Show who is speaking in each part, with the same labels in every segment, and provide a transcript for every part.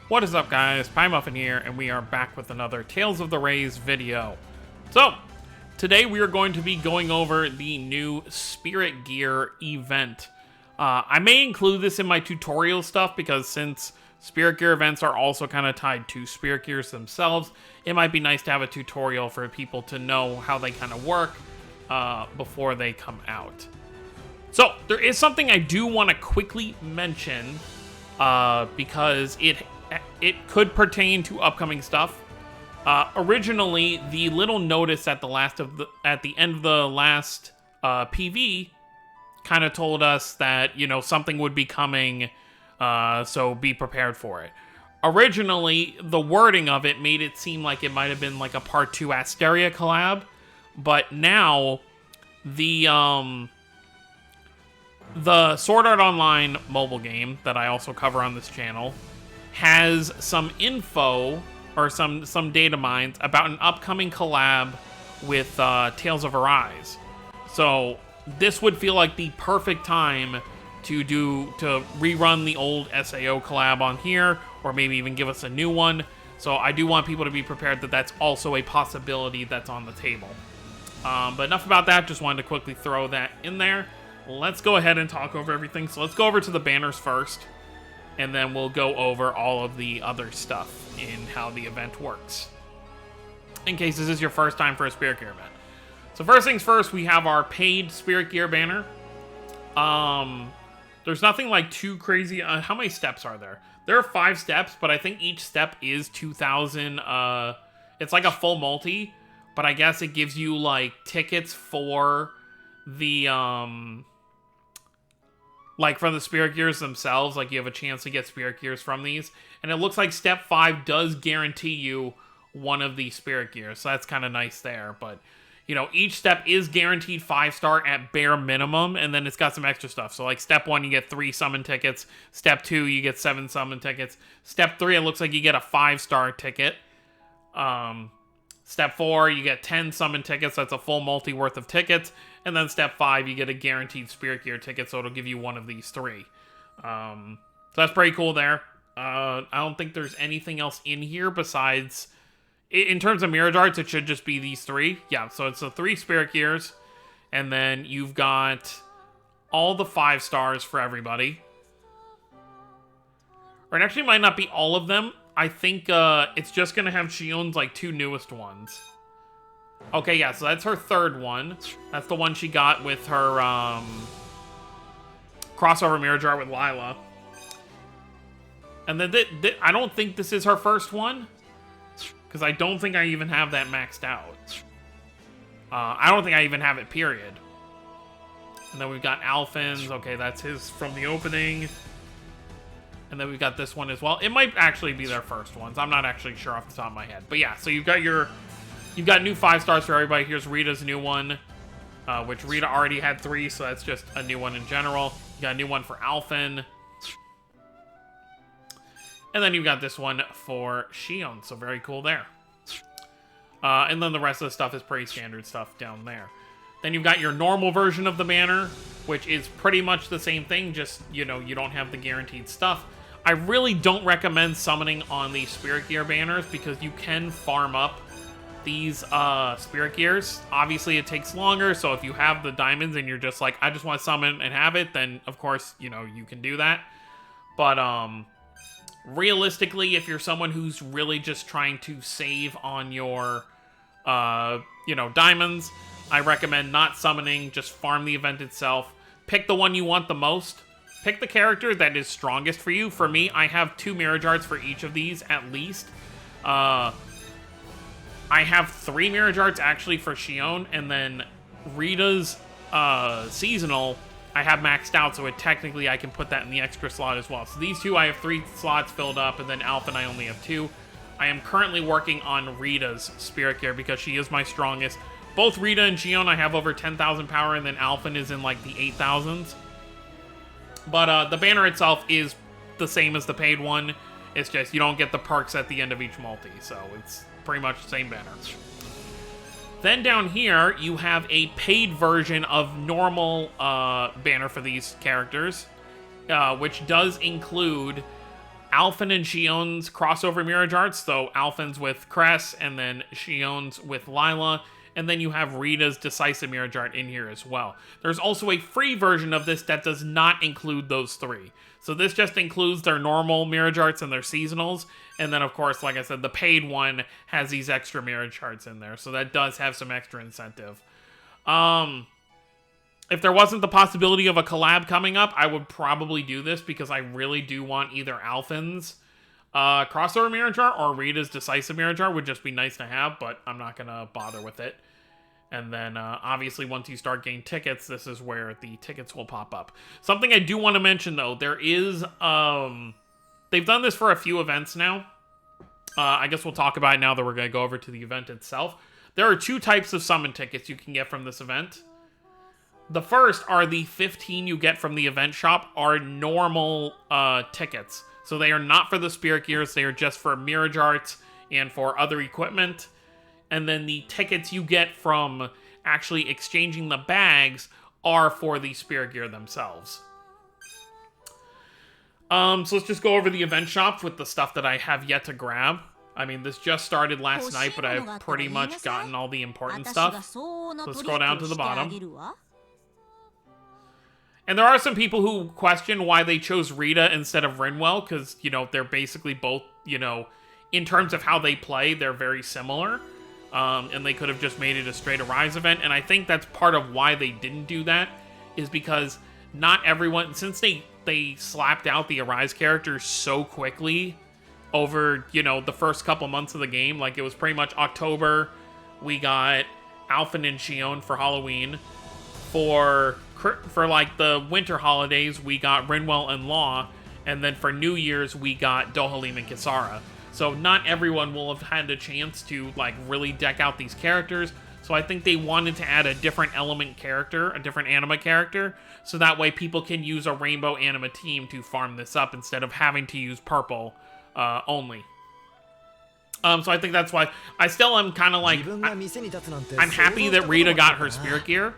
Speaker 1: What is up, guys? PieMuffin here, and we are back with another Tales of the Rays video. So, today we are going to be going over the new Spirit Gear event. I may include this in my tutorial stuff, because since Spirit Gear events are also kind of tied to Spirit Gears themselves, it might be nice to have a tutorial for people to know how they kind of work before they come out. So, there is something I do want to quickly mention, because it could pertain to upcoming stuff. Originally, the little notice at the end of the last PV kind of told us that, you know, something would be coming, so be prepared for it. Originally, the wording of it made it seem like it might have been like a Part 2 Asteria collab, but now the Sword Art Online mobile game that I also cover on this channel has some info or some data mines about an upcoming collab with Tales of Arise. So this would feel like the perfect time to rerun the old SAO collab on here, or maybe even give us a new one. So I do want people to be prepared that that's also a possibility that's on the table. But enough about that, just wanted to quickly throw that in there. Let's go ahead and talk over everything. So let's go over to the banners first, and then we'll go over all of the other stuff in how the event works, in case this is your first time for a Spirit Gear event. So first things first, we have our paid Spirit Gear banner. There's nothing like too crazy. How many steps are there? There are 5 steps, but I think each step is 2,000. It's like a full multi, but I guess it gives you like tickets for the like from the Spirit Gears themselves. Like you have a chance to get Spirit Gears from these, and it looks like step 5 does guarantee you one of the Spirit Gears, so that's kind of nice there. But you know, each step is guaranteed 5-star at bare minimum, and then it's got some extra stuff. So like step 1, you get 3 summon tickets. Step 2, you get 7 summon tickets. Step 3, it looks like you get a 5-star ticket. Step 4, you get 10 summon tickets. That's a full multi worth of tickets. And then step 5, you get a guaranteed Spirit Gear ticket, so it'll give you one of these 3. So that's pretty cool there. I don't think there's anything else in here besides, in terms of Mirage Arts, it should just be these 3. Yeah, so it's the 3 Spirit Gears, and then you've got all the 5 stars for everybody. Or it actually might not be all of them. I think it's just going to have SHIONNE's like 2 newest ones. Okay, yeah, so that's her 3rd one. That's the one she got with her crossover Mirage Art with Lila. And then I don't think this is her first one, because I don't think I even have that maxed out. I don't think I even have it, period. And then we've got ALPHEN's. Okay, that's his from the opening. And then we've got this one as well. It might actually be their first ones. I'm not actually sure off the top of my head. But yeah, so you've got new 5 stars for everybody. Here's Rita's new one, which Rita already had 3, so that's just a new one in general. You got a new one for ALPHEN. And then you've got this one for SHIONNE, so very cool there. And then the rest of the stuff is pretty standard stuff down there. Then you've got your normal version of the banner, which is pretty much the same thing, just, you know, you don't have the guaranteed stuff. I really don't recommend summoning on these Spirit Gear banners, because you can farm up these Spirit Gears. Obviously, it takes longer, so if you have the diamonds and you're just like, I just want to summon and have it, then, of course, you know, you can do that. But, realistically, if you're someone who's really just trying to save on your, you know, diamonds, I recommend not summoning, just farm the event itself. Pick the one you want the most. Pick the character that is strongest for you. For me, I have 2 Mirage Arts for each of these, at least. I have 3 Mirage Arts, actually, for SHIONNE, and then Rita's seasonal, I have maxed out, so technically I can put that in the extra slot as well. So these 2, I have 3 slots filled up, and then ALPHEN, I only have 2. I am currently working on Rita's Spirit Gear, because she is my strongest. Both Rita and SHIONNE, I have over 10,000 power, and then ALPHEN is in like the 8,000s. But the banner itself is the same as the paid one. It's just you don't get the perks at the end of each multi, so it's pretty much the same banner. Then down here, you have a paid version of normal banner for these characters, which does include ALPHEN and SHIONNE's crossover Mirage Arts, so ALPHEN's with Cress, and then SHIONNE's with Lila, and then you have Rita's Decisive Mirage Art in here as well. There's also a free version of this that does not include those three. So this just includes their normal Mirage Arts and their seasonals, and then of course, like I said, the paid one has these extra Mirage Arts in there, so that does have some extra incentive. If there wasn't the possibility of a collab coming up, I would probably do this because I really do want either ALPHEN's crossover Mirage Art or Rita's Decisive Mirage Art. Would just be nice to have, but I'm not going to bother with it. And then, obviously, once you start getting tickets, this is where the tickets will pop up. Something I do want to mention, though, there is, they've done this for a few events now. I guess we'll talk about it now that we're going to go over to the event itself. There are two types of summon tickets you can get from this event. The first are the 15 you get from the event shop are normal tickets. So they are not for the Spirit Gears, they are just for Mirage Arts and for other equipment. And then the tickets you get from actually exchanging the bags are for the Spirit Gear themselves. So let's just go over the event shop with the stuff that I have yet to grab. I mean, this just started last night, but I've pretty much gotten all the important stuff. So let's scroll down to the bottom. And there are some people who question why they chose Rita instead of Rinwell, because, you know, they're basically both, you know, in terms of how they play, they're very similar. And they could have just made it a straight Arise event, and I think that's part of why they didn't do that, is because not everyone, since they slapped out the Arise characters so quickly over, you know, the first couple months of the game, like it was pretty much October, we got ALPHEN and SHIONNE for Halloween, for like the winter holidays, we got Rinwell and Law, and then for New Year's, we got Dohalim and Kisara. So not everyone will have had a chance to, like, really deck out these characters. So I think they wanted to add a different element character, a different anima character, so that way people can use a rainbow anima team to farm this up instead of having to use purple only. So I think that's why I still am kind of like, I'm happy that Rita got her Spirit Gear,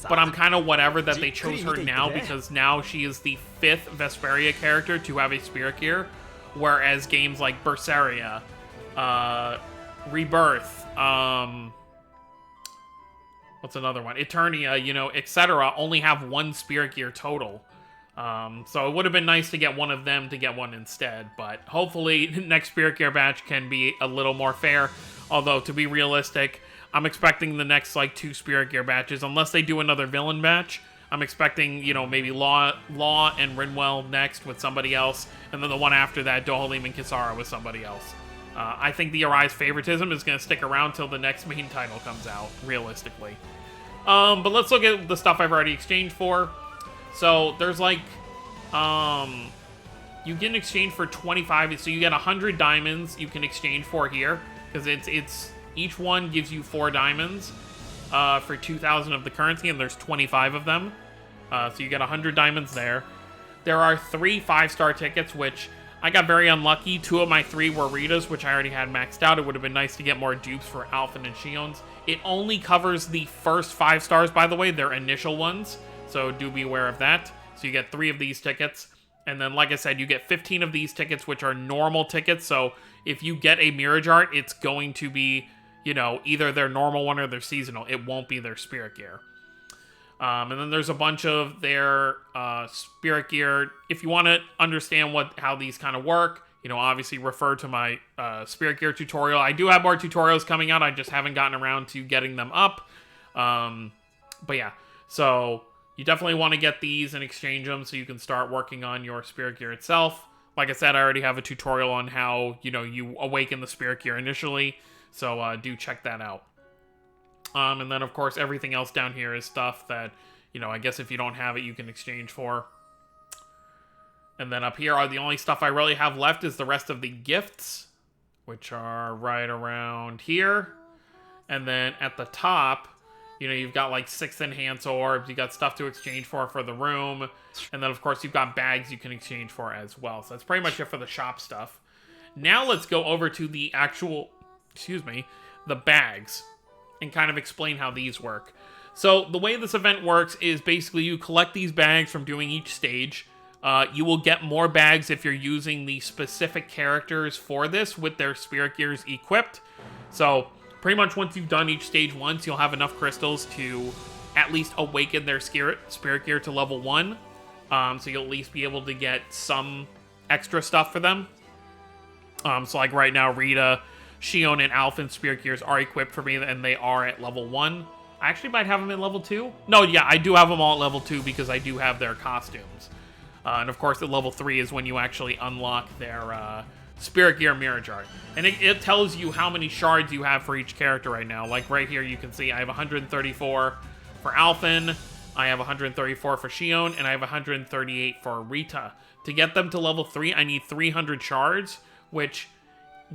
Speaker 1: but I'm kind of whatever that they chose her now, because now she is the 5th Vesperia character to have a Spirit Gear, whereas games like Berseria, Rebirth, what's another one? Eternia, you know, etc. only have 1 Spirit Gear total. So it would have been nice to get one of them to get one instead, but hopefully next Spirit Gear batch can be a little more fair. Although, to be realistic, I'm expecting the next, like, 2 Spirit Gear batches, unless they do another villain batch. I'm expecting, you know, maybe Law and Rinwell next with somebody else, and then the one after that, Dohalim and Kisara with somebody else. I think the Arise favoritism is going to stick around till the next main title comes out, realistically. But let's look at the stuff I've already exchanged for. So there's like, you can exchange for 25, so you get 100 diamonds you can exchange for here, because it's each one gives you 4 diamonds for 2,000 of the currency, and there's 25 of them. So you get 100 diamonds there. There are 3 5-star tickets, which I got very unlucky. 2 of my 3 were Rita's, which I already had maxed out. It would have been nice to get more dupes for ALPHEN and SHIONNE's. It only covers the first 5 stars, by the way, their initial ones, so do be aware of that. So you get 3 of these tickets, and then, like I said, you get 15 of these tickets, which are normal tickets, so if you get a Mirage Art, it's going to be, you know, either their normal one or their seasonal. It won't be their Spirit Gear. And then there's a bunch of their Spirit Gear. If you want to understand how these kind of work, you know, obviously refer to my Spirit Gear tutorial. I do have more tutorials coming out. I just haven't gotten around to getting them up. But yeah, so you definitely want to get these and exchange them so you can start working on your Spirit Gear itself. Like I said, I already have a tutorial on how, you know, you awaken the Spirit Gear initially. So do check that out. And then, of course, everything else down here is stuff that, you know, I guess if you don't have it, you can exchange for. And then up here are the only stuff I really have left is the rest of the gifts, which are right around here. And then at the top, you know, you've got like 6 enhance orbs. You got stuff to exchange for the room. And then, of course, you've got bags you can exchange for as well. So that's pretty much it for the shop stuff. Now let's go over to the actual, the bags, and kind of explain how these work. So the way this event works is basically you collect these bags from doing each stage. You will get more bags if you're using the specific characters for this with their spirit gears equipped. So pretty much once you've done each stage once, you'll have enough crystals to at least awaken their spirit gear to level 1. So you'll at least be able to get some extra stuff for them. So like right now, Rita, SHIONNE, and ALPHEN spirit gears are equipped for me, and they are at level 1. I actually might have them at level 2. No, yeah, I do have them all at level 2 because I do have their costumes. And of course, at level 3 is when you actually unlock their spirit gear mirror jar. And it tells you how many shards you have for each character right now. Like right here, you can see I have 134 for ALPHEN, I have 134 for SHIONNE, and I have 138 for Rita. To get them to level 3, I need 300 shards, which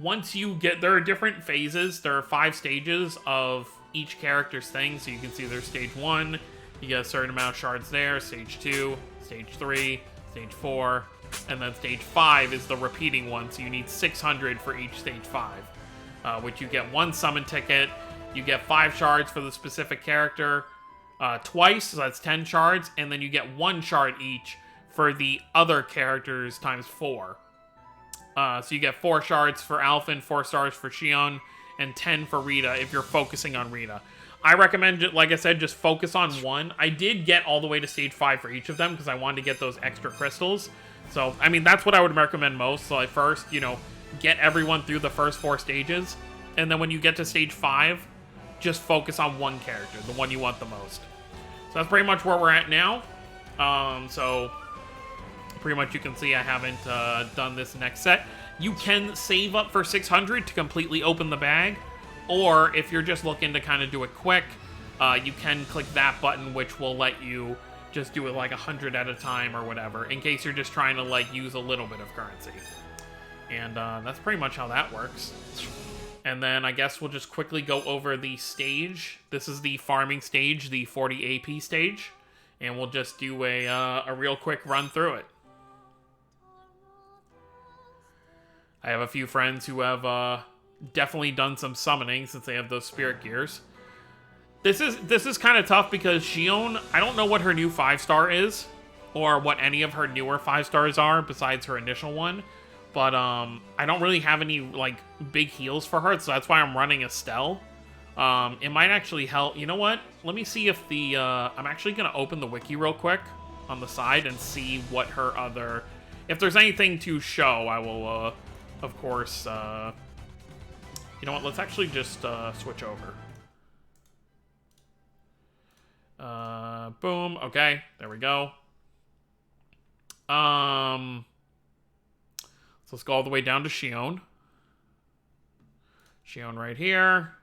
Speaker 1: once you get... There are different phases. There are 5 stages of each character's thing. So you can see there's stage 1, you get a certain amount of shards there, stage 2, stage 3, stage 4, and then stage 5 is the repeating one, so you need 600 for each stage 5, which you get 1 summon ticket, you get 5 shards for the specific character twice, so that's 10 shards, and then you get 1 shard each for the other characters times 4. So you get 4 shards for ALPHEN, 4 stars for SHIONNE, and 10 for Rita if you're focusing on Rita. I recommend, like I said, just focus on 1. I did get all the way to stage 5 for each of them because I wanted to get those extra crystals. So, I mean, that's what I would recommend most. So, like, first, you know, get everyone through the first 4 stages. And then when you get to stage 5, just focus on 1 character, the one you want the most. So that's pretty much where we're at now. So, pretty much you can see I haven't done this next set. You can save up for 600 to completely open the bag. Or if you're just looking to kind of do it quick, you can click that button, which will let you just do it like 100 at a time or whatever, in case you're just trying to like use a little bit of currency. And that's pretty much how that works. And then I guess we'll just quickly go over the stage. This is the farming stage, the 40 AP stage. And we'll just do a real quick run through it. I have a few friends who have definitely done some summoning since they have those spirit gears. This is kind of tough because SHIONNE, I don't know what her new 5-star is, or what any of her newer 5-stars are besides her initial one. But I don't really have any like big heals for her, so that's why I'm running Estelle. It might actually help. You know what? Let me see if the I'm actually gonna open the wiki real quick on the side and see what her other. If there's anything to show, I will of course. You know what? Let's actually just switch over. Boom. Okay, there we go. So let's go all the way down to SHIONNE. SHIONNE right here.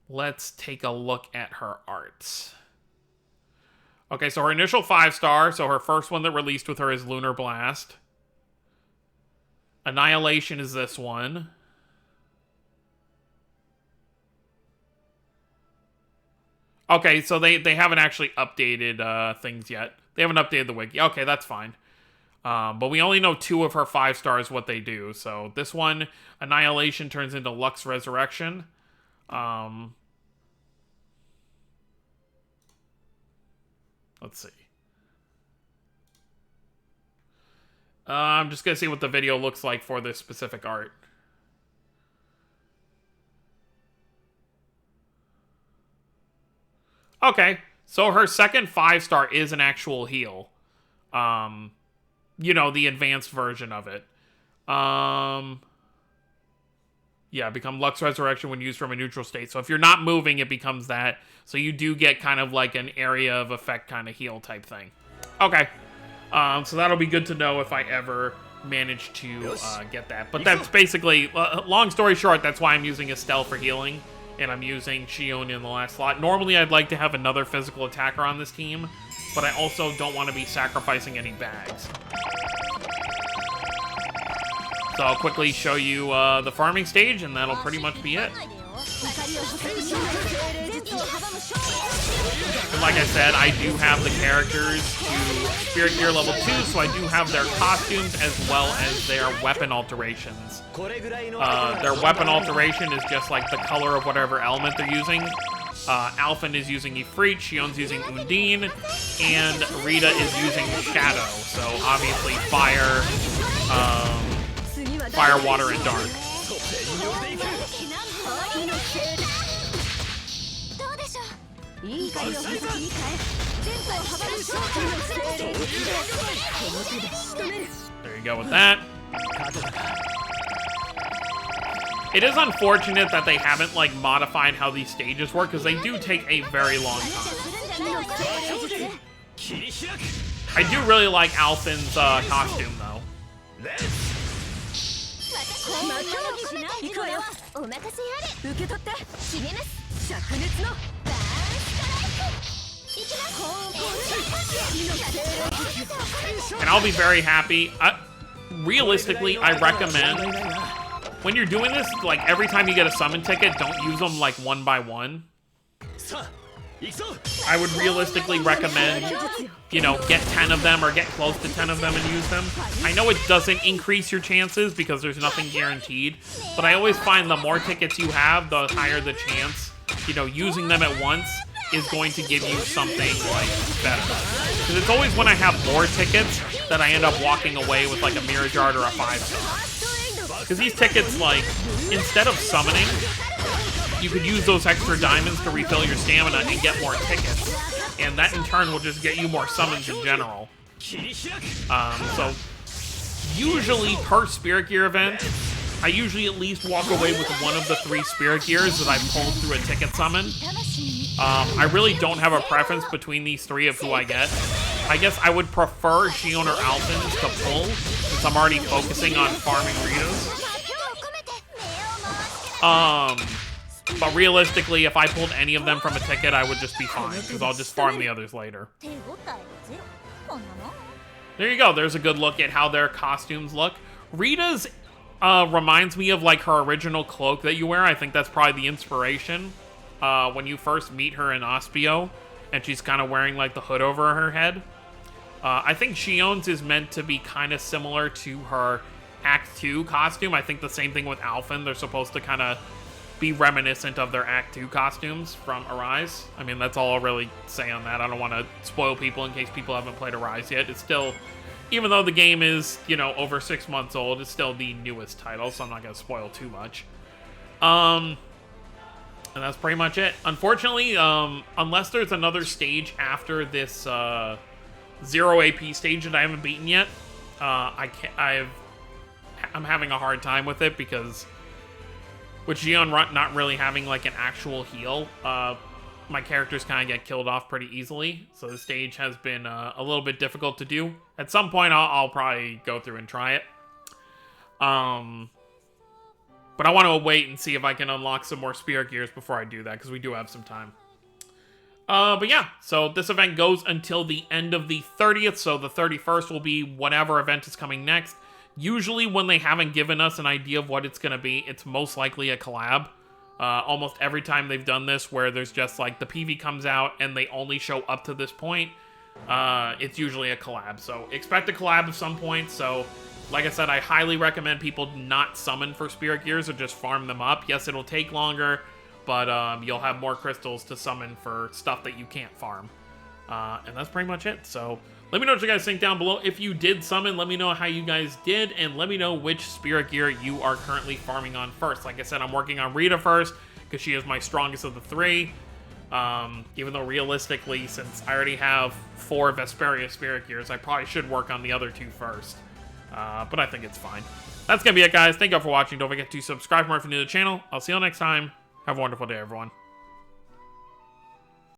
Speaker 1: Let's take a look at her arts. Okay, so her initial 5-star, so her first one that released with her is Lunar Blast. Annihilation is this one. Okay, so they haven't actually updated things yet. They haven't updated the wiki. Okay, that's fine. But we only know 2 of her 5-stars what they do. So this one, Annihilation, turns into Lux Resurrection. Let's see. I'm just going to see what the video looks like for this specific art. Okay, so her second 5-star is an actual heal. You know, the advanced version of it. Yeah, become Lux Resurrection when used from a neutral state. So if you're not moving, it becomes that. So you do get kind of like an area of effect kind of heal type thing. Okay. So that'll be good to know if I ever manage to get that. But that's basically, long story short, that's why I'm using Estelle for healing. And I'm using SHIONNE in the last slot. Normally, I'd like to have another physical attacker on this team, but I also don't want to be sacrificing any bags. So I'll quickly show you the farming stage, and that'll pretty much be it. And like I said, I do have the characters to Spirit Gear level 2, so I do have their costumes as well as their weapon alterations. Their weapon alteration is just like the color of whatever element they're using. ALPHEN is using Ifrit, Shionne's using Undine, and Rita is using Shadow. So obviously fire, fire, water, and dark. There you go with that. It is unfortunate that they haven't, like, modified how these stages work, because they do take a very long time. I do really like ALPHEN's costume, though. And I'll be very happy. Realistically, I recommend, when you're doing this, like, every time you get a summon ticket, don't use them, like, one by one. I would realistically recommend, you know, get 10 of them or get close to 10 of them and use them. I know it doesn't increase your chances because there's nothing guaranteed, but I always find the more tickets you have, the higher the chance. You know, using them at once is going to give you something, like, better. Because it's always when I have more tickets that I end up walking away with, like, a Mirror Jar or a 5-star. Because these tickets, like, instead of summoning, you could use those extra diamonds to refill your stamina and get more tickets. And that, in turn, will just get you more summons in general. So, usually, per Spirit Gear event, I usually at least walk away with one of the 3 Spirit Gears that I've pulled through a ticket summon. I really don't have a preference between these 3 of who I get. I guess I would prefer Shionne or ALPHEN to pull, since I'm already focusing on farming Ritas. But realistically, if I pulled any of them from a ticket, I would just be fine, because I'll just farm the others later. There you go, there's a good look at how their costumes look. Rita's reminds me of, like, her original cloak that you wear. I think that's probably the inspiration. When you first meet her in Aspio, and she's kind of wearing, like, the hood over her head. I think Shionne's is meant to be kind of similar to her Act 2 costume. I think the same thing with ALPHEN. They're supposed to kind of be reminiscent of their Act 2 costumes from Arise. I mean, that's all I'll really say on that. I don't want to spoil people in case people haven't played Arise yet. It's still, even though the game is, you know, over 6 months old, it's still the newest title, so I'm not going to spoil too much. And that's pretty much it. Unfortunately, unless there's another stage after this 0 AP stage that I haven't beaten yet, I'm having a hard time with it, because with Shionne not really having, like, an actual heal, my characters kind of get killed off pretty easily. So the stage has been a little bit difficult to do. At some point, I'll probably go through and try it. But I want to wait and see if I can unlock some more Spirit Gears before I do that, because we do have some time. But yeah, so this event goes until the end of the 30th, so the 31st will be whatever event is coming next. Usually when they haven't given us an idea of what it's going to be, it's most likely a collab. Almost every time they've done this, where there's just, like, the PV comes out and they only show up to this point, it's usually a collab. So expect a collab at some point. So, like I said, I highly recommend people not summon for Spirit Gears or just farm them up. Yes, it'll take longer, but you'll have more crystals to summon for stuff that you can't farm. And that's pretty much it. So let me know what you guys think down below. If you did summon, let me know how you guys did, and let me know which Spirit Gear you are currently farming on first. Like I said, I'm working on Rita first, because she is my strongest of the 3. Even though realistically, since I already have 4 Vesperia Spirit Gears, I probably should work on the other 2 first. But I think it's fine. That's gonna be it, guys. Thank you all for watching. Don't forget to subscribe for more if you're new to the channel. I'll see you all next time. Have a wonderful day, everyone.